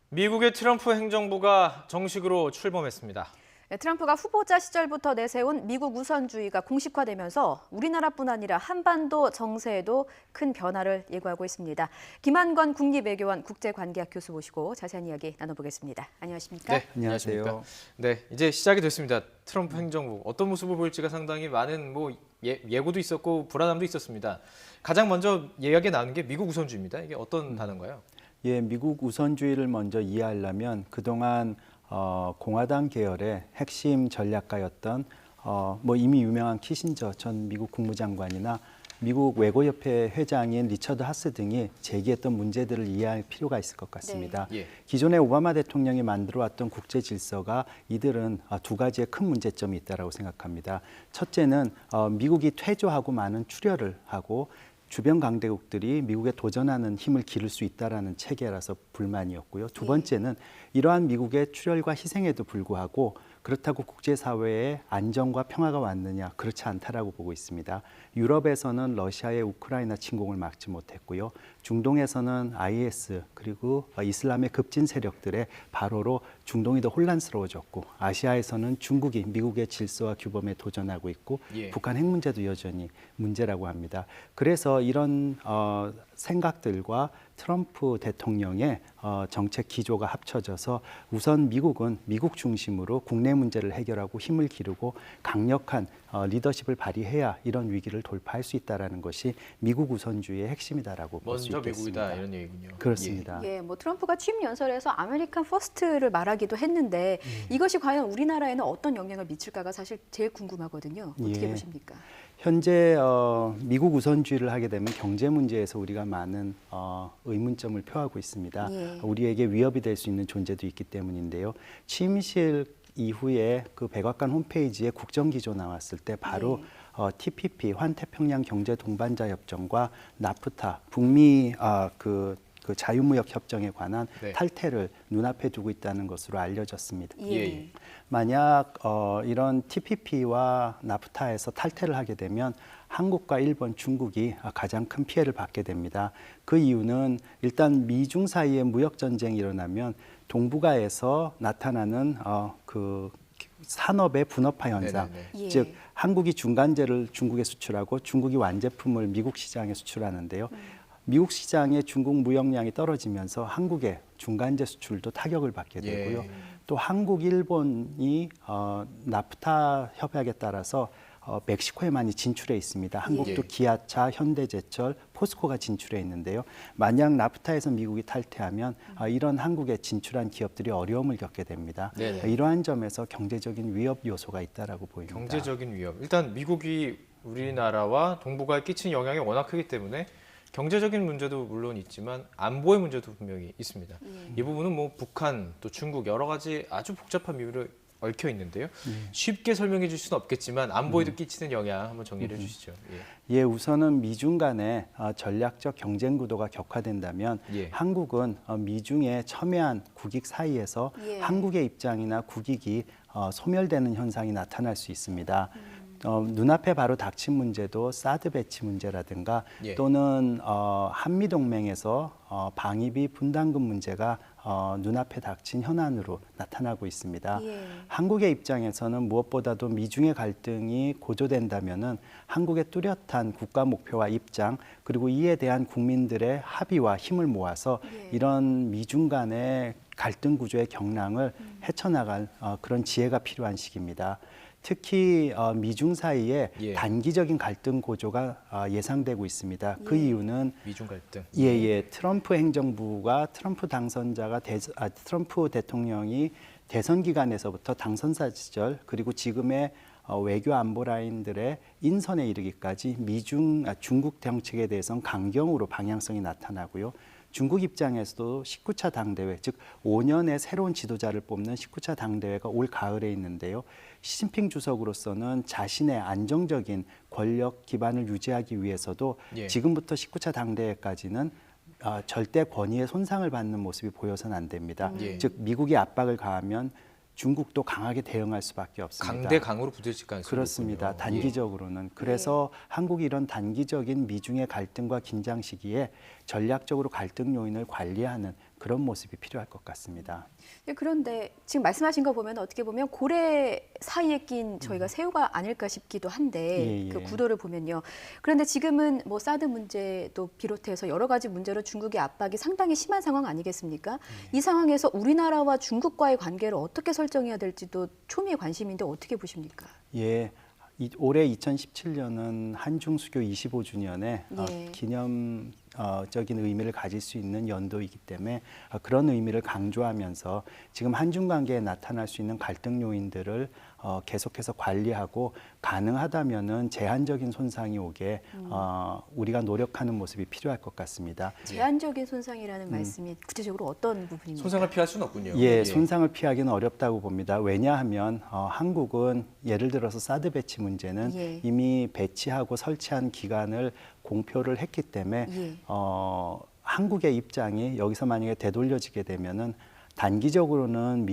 미국의 트럼프 행정부가 정식으로 출범했습니다. 네, 트럼프가 후보자 시절부터 내세운 미국 우선주의가 공식화되면서 우리나라뿐 아니라 한반도 정세에도 큰 변화를 예고하고 있습니다. 김한권 국립외교원 국제관계학 교수 모시고 자세한 이야기 나눠보겠습니다. 안녕하십니까? 네, 안녕하십니까? 네, 이제 시작이 됐습니다. 트럼프 행정부 어떤 모습을 보일지가 상당히 많은 예고도 있었고 불안함도 있었습니다. 가장 먼저 이야기 나누는 게 미국 우선주의입니다. 이게 어떤 단어인가요? 예, 미국 우선주의를 먼저 이해하려면 그동안 공화당 계열의 핵심 전략가였던 이미 유명한 키신저 전 미국 국무장관이나 미국 외교협회 회장인 리처드 하스 등이 제기했던 문제들을 이해할 필요가 있을 것 같습니다. 네. 예. 기존의 오바마 대통령이 만들어왔던 국제 질서가 이들은 두 가지의 큰 문제점이 있다고 생각합니다. 첫째는 미국이 퇴조하고 많은 출혈을 하고 주변 강대국들이 미국에 도전하는 힘을 기를 수 있다라는 체계라서 불만이었고요. 두 번째는 이러한 미국의 출혈과 희생에도 불구하고 그렇다고 국제사회에 안정과 평화가 왔느냐, 그렇지 않다라고 보고 있습니다. 유럽에서는 러시아의 우크라이나 침공을 막지 못했고요. 중동에서는 IS 그리고 이슬람의 급진 세력들의 발호로 중동이 더 혼란스러워졌고, 아시아에서는 중국이 미국의 질서와 규범에 도전하고 있고, 북한 핵 문제도 여전히 문제라고 합니다. 그래서 이런 생각들과 트럼프 대통령의 정책 기조가 합쳐져서 우선 미국은 미국 중심으로 국내 문제를 해결하고 힘을 기르고 강력한 리더십을 발휘해야 이런 위기를 돌파할 수 있다는 것이 미국 우선주의의 핵심이다라고 볼 수 있겠습니다. 먼저 미국이다 이런 얘기군요. 그렇습니다. 예, 트럼프가 취임 연설에서 아메리칸 퍼스트를 말하기도 했는데 이것이 과연 우리나라에는 어떤 영향을 미칠까가 사실 제일 궁금하거든요. 어떻게 보십니까? 현재 미국 우선주의를 하게 되면 경제 문제에서 우리가 많은 의문점을 표하고 있습니다. 우리에게 위협이 될 수 있는 존재도 있기 때문인데요. 취임식 이후에 그 백악관 홈페이지에 국정기조 나왔을 때 바로 TPP 환태평양 경제 동반자 협정과 나프타 북미 그 자유무역 협정에 관한 탈퇴를 눈앞에 두고 있다는 것으로 알려졌습니다. 만약 이런 TPP와 나프타에서 탈퇴를 하게 되면 한국과 일본, 중국이 가장 큰 피해를 받게 됩니다. 그 이유는 일단 미중 사이에 무역 전쟁이 일어나면 동북아에서 나타나는 그 산업의 분업화 현상, 즉 한국이 중간재를 중국에 수출하고 중국이 완제품을 미국 시장에 수출하는데요. 미국 시장의 중국 무역량이 떨어지면서 한국의 중간재 수출도 타격을 받게 되고요. 또 한국, 일본이 나프타 협약에 따라서 멕시코에 많이 진출해 있습니다. 한국도 기아차, 현대제철, 포스코가 진출해 있는데요. 만약 나프타에서 미국이 탈퇴하면 이런 한국에 진출한 기업들이 어려움을 겪게 됩니다. 이러한 점에서 경제적인 위협 요소가 있다라고 보입니다. 경제적인 위협. 일단 미국이 우리나라와 동북아에 끼친 영향이 워낙 크기 때문에 경제적인 문제도 물론 있지만 안보의 문제도 분명히 있습니다. 이 부분은 북한 또 중국 여러 가지 아주 복잡한 미묘를 얽혀 있는데요. 쉽게 설명해 줄 수는 없겠지만 안보에도 끼치는 영향 한번 정리를 해주시죠. 우선은 미중 간의 전략적 경쟁 구도가 격화된다면 한국은 미중의 첨예한 국익 사이에서 한국의 입장이나 국익이 소멸되는 현상이 나타날 수 있습니다. 눈앞에 바로 닥친 문제도 사드 배치 문제라든가 또는 한미동맹에서 방위비 분담금 문제가 눈앞에 닥친 현안으로 나타나고 있습니다. 한국의 입장에서는 무엇보다도 미중의 갈등이 고조된다면은 한국의 뚜렷한 국가 목표와 입장 그리고 이에 대한 국민들의 합의와 힘을 모아서 이런 미중 간의 갈등 구조의 경랑을 헤쳐나갈 그런 지혜가 필요한 시기입니다. 특히 미중 사이에 단기적인 갈등 고조가 예상되고 있습니다. 그 이유는 미중 갈등. 트럼프 행정부가 트럼프 대통령이 대선 기간에서부터 당선자 시절 그리고 지금의 외교 안보 라인들의 인선에 이르기까지 중국 정책에 대해서는 강경으로 방향성이 나타나고요. 중국 입장에서도 19차 당대회, 즉 5년의 새로운 지도자를 뽑는 19차 당대회가 올 가을에 있는데요. 시진핑 주석으로서는 자신의 안정적인 권력 기반을 유지하기 위해서도 지금부터 19차 당대회까지는 절대 권위의 손상을 받는 모습이 보여서는 안 됩니다. 즉 미국이 압박을 가하면 중국도 강하게 대응할 수밖에 없습니다. 강대강으로 부딪힐 가능성이 그렇습니다. 있군요. 단기적으로는. 그래서 한국이 이런 단기적인 미중의 갈등과 긴장 시기에 전략적으로 갈등 요인을 관리하는 그런 모습이 필요할 것 같습니다. 그런데 지금 말씀하신 거 보면 어떻게 보면 고래 사이에 낀 저희가 새우가 아닐까 싶기도 한데 예, 예. 그 구도를 보면요. 그런데 지금은 뭐 사드 문제도 비롯해서 여러 가지 문제로 중국의 압박이 상당히 심한 상황 아니겠습니까? 이 상황에서 우리나라와 중국과의 관계를 어떻게 설정해야 될지도 초미의 관심인데 어떻게 보십니까? 예. 올해 2017년은 한중 수교 25주년에 예. 기념적인 의미를 가질 수 있는 연도이기 때문에 그런 의미를 강조하면서 지금 한중 관계에 나타날 수 있는 갈등 요인들을 계속해서 관리하고 가능하다면은 제한적인 손상이 오게 우리가 노력하는 모습이 필요할 것 같습니다. 제한적인 손상이라는 말씀이 구체적으로 어떤 부분입니까? 손상을 피할 수는 없군요. 예, 손상을 피하기는 어렵다고 봅니다. 왜냐하면 한국은 예를 들어서 사드 배치 문제는 예. 이미 배치하고 설치한 기간을 공표를 했기 때문에 예. 한국의 입장이 여기서 만약에 되돌려지게 되면은 단기적으로는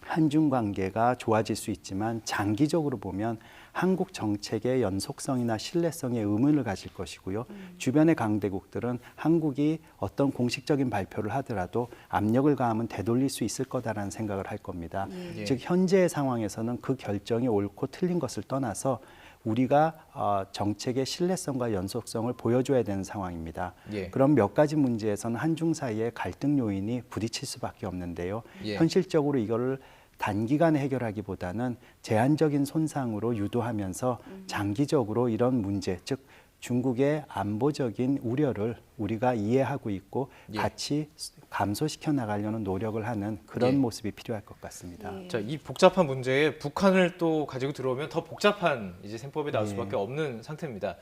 한중 관계가 좋아질 수 있지만 장기적으로 보면 한국 정책의 연속성이나 신뢰성에 의문을 가질 것이고요. 주변의 강대국들은 한국이 어떤 공식적인 발표를 하더라도 압력을 가하면 되돌릴 수 있을 거다라는 생각을 할 겁니다. 예. 즉 현재의 상황에서는 그 결정이 옳고 틀린 것을 떠나서 우리가 정책의 신뢰성과 연속성을 보여줘야 되는 상황입니다. 예. 그럼 몇 가지 문제에서는 한중 사이의 갈등 요인이 부딪힐 수밖에 없는데요. 예. 현실적으로 이거를 단기간에 해결하기보다는 제한적인 손상으로 유도하면서 장기적으로 이런 문제, 즉 중국의 안보적인 우려를 우리가 이해하고 있고 예. 같이 감소시켜 나가려는 노력을 하는 그런 예. 모습이 필요할 것 같습니다. 예. 자, 이 복잡한 문제에 북한을 또 가지고 들어오면 더 복잡한 이제 셈법이 나올 예. 수밖에 없는 상태입니다.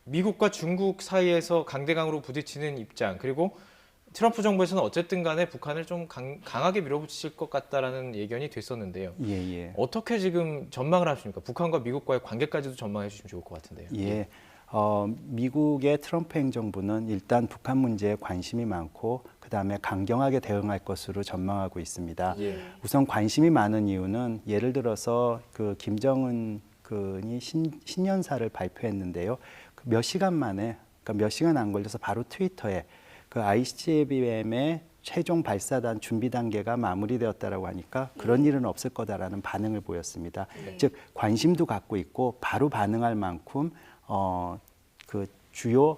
미국과 중국 사이에서 강대강으로 부딪히는 입장, 그리고 트럼프 정부에서는 어쨌든 간에 북한을 좀 강하게 밀어붙일 것 같다라는 예견이 됐었는데요. 예, 예. 어떻게 지금 전망을 하십니까? 북한과 미국과의 관계까지도 전망해 주시면 좋을 것 같은데요. 예. 미국의 트럼프 행정부는 일단 북한 문제에 관심이 많고 그다음에 강경하게 대응할 것으로 전망하고 있습니다. 예. 우선 관심이 많은 이유는 예를 들어서 그 김정은 군이 신년사를 발표했는데요. 몇 시간 만에, 그러니까 몇 시간 안 걸려서 바로 트위터에 그 ICBM의 최종 발사단 준비 단계가 마무리되었다라고 하니까 그런 일은 없을 거다라는 반응을 보였습니다. 즉 관심도 갖고 있고 바로 반응할 만큼 그 주요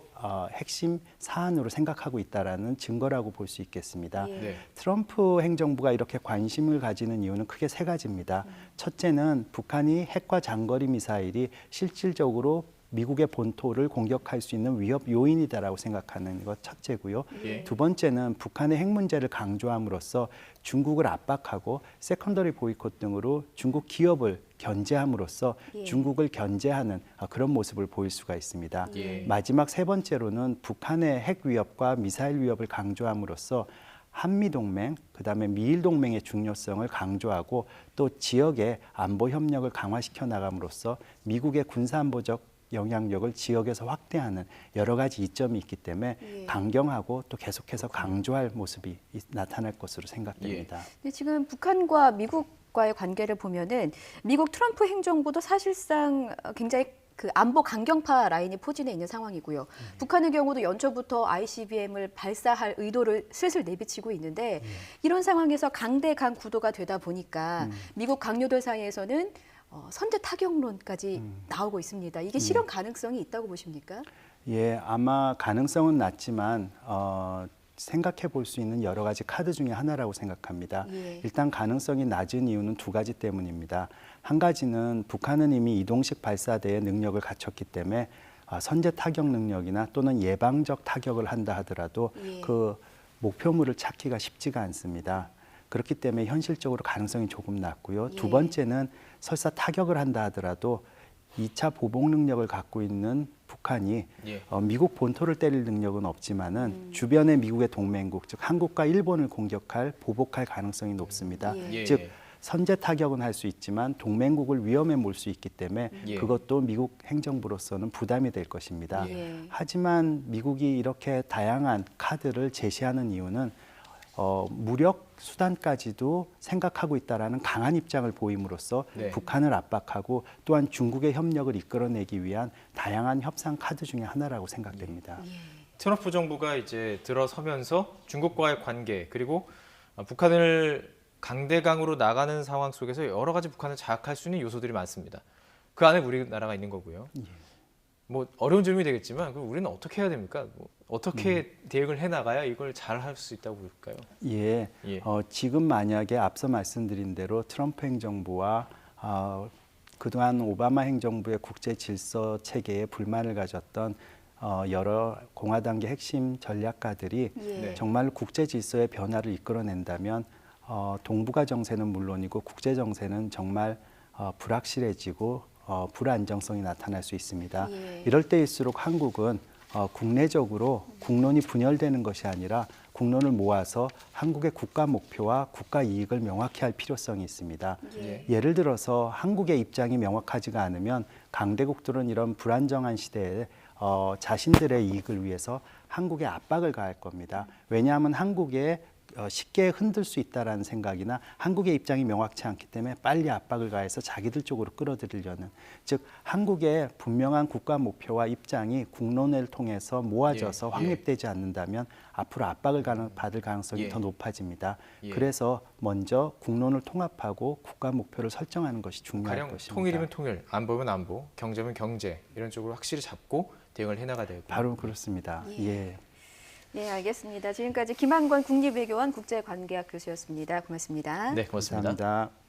핵심 사안으로 생각하고 있다라는 증거라고 볼 수 있겠습니다. 예. 네. 트럼프 행정부가 이렇게 관심을 가지는 이유는 크게 세 가지입니다. 첫째는 북한이 핵과 장거리 미사일이 실질적으로 미국의 본토를 공격할 수 있는 위협 요인이다라고 생각하는 것 첫째고요. 예. 두 번째는 북한의 핵 문제를 강조함으로써 중국을 압박하고 세컨더리 보이콧 등으로 중국 기업을 견제함으로써 예. 중국을 견제하는 그런 모습을 보일 수가 있습니다. 예. 마지막 세 번째로는 북한의 핵 위협과 미사일 위협을 강조함으로써 한미 동맹, 그다음에 미일 동맹의 중요성을 강조하고 또 지역의 안보 협력을 강화시켜 나감으로써 미국의 군사 안보적 영향력을 지역에서 확대하는 여러 가지 이점이 있기 때문에 예. 강경하고 또 계속해서 강조할 모습이 나타날 것으로 생각됩니다. 근데 지금 북한과 미국과의 관계를 보면은 미국 트럼프 행정부도 사실상 굉장히 그 안보 강경파 라인이 포진해 있는 상황이고요. 북한의 경우도 연초부터 ICBM을 발사할 의도를 슬슬 내비치고 있는데 이런 상황에서 강대강 구도가 되다 보니까 미국 강요들 사이에서는 선제 타격론까지 나오고 있습니다. 이게 실현 가능성이 있다고 보십니까? 예, 아마 가능성은 낮지만 생각해 볼 수 있는 여러 가지 카드 중에 하나라고 생각합니다. 예. 일단 가능성이 낮은 이유는 두 가지 때문입니다. 한 가지는 북한은 이미 이동식 발사대의 능력을 갖췄기 때문에 선제 타격 능력이나 또는 예방적 타격을 한다 하더라도 예. 그 목표물을 찾기가 쉽지가 않습니다. 그렇기 때문에 현실적으로 가능성이 조금 낮고요. 예. 두 번째는 설사 타격을 한다 하더라도 2차 보복 능력을 갖고 있는 북한이 예. 미국 본토를 때릴 능력은 없지만은 주변의 미국의 동맹국, 즉 한국과 일본을 공격할, 보복할 가능성이 높습니다. 예. 예. 즉 선제 타격은 할 수 있지만 동맹국을 위험에 몰 수 있기 때문에 예. 그것도 미국 행정부로서는 부담이 될 것입니다. 예. 하지만 미국이 이렇게 다양한 카드를 제시하는 이유는 무력 수단까지도 생각하고 있다라는 강한 입장을 보임으로써 네. 북한을 압박하고 또한 중국의 협력을 이끌어내기 위한 다양한 협상 카드 중에 하나라고 생각됩니다. 예. 트럼프 정부가 이제 들어서면서 중국과의 관계 그리고 북한을 강대강으로 나가는 상황 속에서 여러 가지 북한을 자극할 수 있는 요소들이 많습니다. 그 안에 우리나라가 있는 거고요. 뭐 어려운 질문이 되겠지만 그럼 우리는 어떻게 해야 됩니까? 뭐 어떻게 대응을 해나가야 이걸 잘 할 수 있다고 볼까요? 예, 예. 지금 만약에 앞서 말씀드린 대로 트럼프 행정부와 그동안 오바마 행정부의 국제 질서 체계에 불만을 가졌던 여러 공화당계 핵심 전략가들이 예. 정말 국제 질서의 변화를 이끌어낸다면 동북아 정세는 물론이고 국제 정세는 정말 불확실해지고 불안정성이 나타날 수 있습니다. 예. 이럴 때일수록 한국은 국내적으로 국론이 분열되는 것이 아니라 국론을 모아서 한국의 국가 목표와 국가 이익을 명확히 할 필요성이 있습니다. 예. 예를 들어서 한국의 입장이 명확하지가 않으면 강대국들은 이런 불안정한 시대에 자신들의 이익을 위해서 한국에 압박을 가할 겁니다. 왜냐하면 한국에 쉽게 흔들 수 있다라는 생각이나 한국의 입장이 명확치 않기 때문에 빨리 압박을 가해서 자기들 쪽으로 끌어들이려는, 즉 한국의 분명한 국가 목표와 입장이 국론을 통해서 모아져서 예, 확립되지 않는다면 앞으로 압박을 받을 가능성이 예. 더 높아집니다. 예. 그래서 먼저 국론을 통합하고 국가 목표를 설정하는 것이 중요할 가령 것입니다. 통일이면 통일, 안보면 안보, 경제면 경제 이런 쪽으로 확실히 잡고 대응을 해나가야 되고. 바로 그렇습니다. 예. 네, 알겠습니다. 지금까지 김한권 국립외교원 국제관계학 교수였습니다. 고맙습니다. 네, 고맙습니다. 감사합니다.